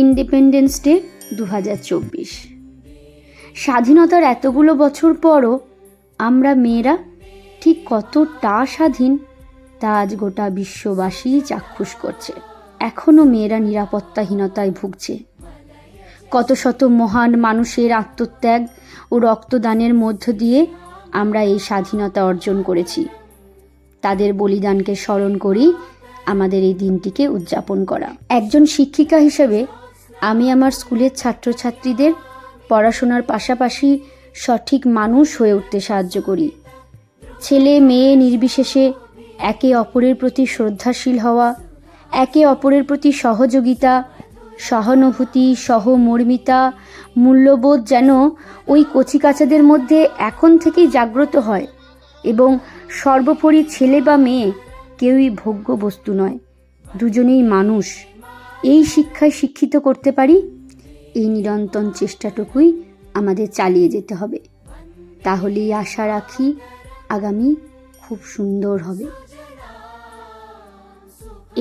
Independence day 2024। স্বাধীনতার এতগুলো বছর পরও আমরা মেয়েরা ঠিক কতটা স্বাধীন তা আজ গোটা বিশ্ববাসী চাক্ষুষ করছে। এখনও মেয়েরা নিরাপত্তাহীনতায় ভুগছে। কত শত মহান মানুষের আত্মত্যাগ ও রক্তদানের মধ্য দিয়ে আমরা এই স্বাধীনতা অর্জন করেছি। তাদের বলিদানকে স্মরণ করি আমাদের এই দিনটিকে উদযাপন করা। একজন শিক্ষিকা হিসেবে আমি আমার স্কুলের ছাত্রছাত্রীদের পড়াশোনার পাশাপাশি সঠিক মানুষ হয়ে উঠতে সাহায্য করি। ছেলে মেয়ে নির্বিশেষে একে অপরের প্রতি শ্রদ্ধাশীল হওয়া, একে অপরের প্রতি সহযোগিতা, সহানুভূতি, সহমর্মিতা, মূল্যবোধ যেন ওই কচিকাচাদের মধ্যে এখন থেকেই জাগ্রত হয় এবং সর্বোপরি ছেলে বা মেয়ে কেউই ভোগ্য বস্তু নয়, দুজনেই মানুষ, এই শিক্ষায় শিক্ষিত করতে পারি। এই নিরন্তর চেষ্টাটুকুই আমাদের চালিয়ে যেতে হবে। তাহলেই আশা রাখি আগামী খুব সুন্দর হবে।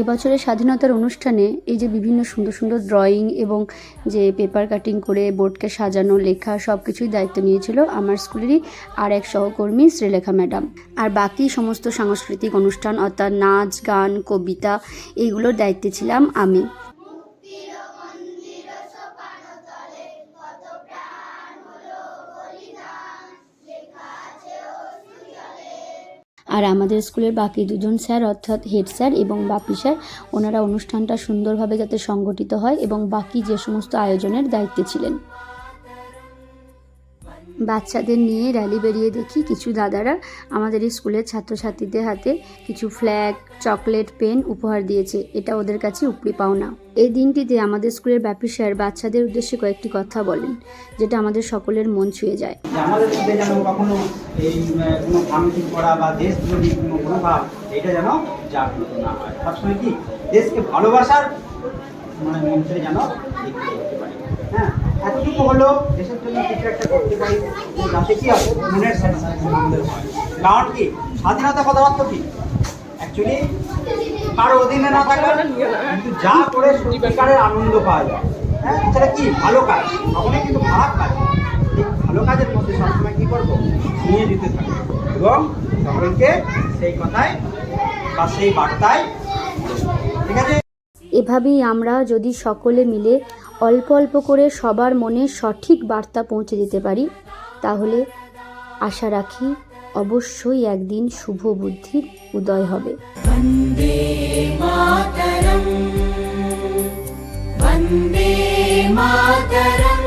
এবছরের স্বাধীনতার অনুষ্ঠানে এই যে বিভিন্ন সুন্দর সুন্দর ড্রয়িং এবং যে পেপার কাটিং করে বোর্ডকে সাজানো, লেখা সব কিছুই দায়িত্ব নিয়েছিল আমার স্কুলেরই আর এক সহকর্মী শ্রীলেখা ম্যাডাম। আর বাকি সমস্ত সাংস্কৃতিক অনুষ্ঠান অর্থাৎ নাচ, গান, কবিতা এইগুলোর দায়িত্বে ছিলাম আমি। আর আমাদের স্কুলের বাকি দুজন স্যার অর্থাৎ হেড স্যার এবং বাপি স্যার, ওনারা অনুষ্ঠানটা সুন্দরভাবে যাতে সংগঠিত হয় এবং বাকি যে সমস্ত আয়োজনের দায়িত্বে ছিলেন। বাচ্চাদের নিয়ে র্যালি বেরিয়ে দেখি কিছু দাদারা আমাদের এই স্কুলের ছাত্রছাত্রীদের হাতে কিছু ফ্ল্যাগ, চকলেট, পেন উপহার দিয়েছে। এটা ওদের কাছে উপরি পাওনা। এই দিনটিতে আমাদের স্কুলের ব্যাপী স্যার বাচ্চাদের উদ্দেশ্যে কয়েকটি কথা বলেন, যেটা আমাদের সকলের মন ছুঁয়ে যায়। আমাদের মধ্যে যেন কখনো এই কোনো ভাঙচুর করা বা দেশ বিরোধী কোনো মনোভাব এটা যেন জাগ্রত না হয়। সবসময় কি দেশকে ভালোবাসার মঞ্চে যেন লিখতে করতে পারি। হ্যাঁ, এতটুকু হলো দেশের জন্য কিছু একটা করতে পারি যাতে কি মনের আনন্দ হয়। কারণ কি স্বাধীনতা কথার অর্থ কি অ্যাকচুয়ালি কারো অধীনে না থাকা, কিন্তু যা করে সত্যিকারের আনন্দ পাওয়া যায়। হ্যাঁ, সেটা কি ভালো কাজ, কখনোই কিন্তু খারাপ কাজ। এই ভালো কাজের মধ্যে সবসময় কী করবো, নিয়ে যেতে থাকবো এবং সকলকে সেই কথায় বা সেই বার্তায়, ঠিক আছে। এভাবেই আমরা যদি সকলে মিলে অল্প অল্প করে সবার মনে সঠিক বার্তা পৌঁছে দিতে পারি, তাহলে আশা রাখি অবশ্যই একদিন শুভ বুদ্ধির উদয় হবে। বন্দে মাতরম, বন্দে মাতরম।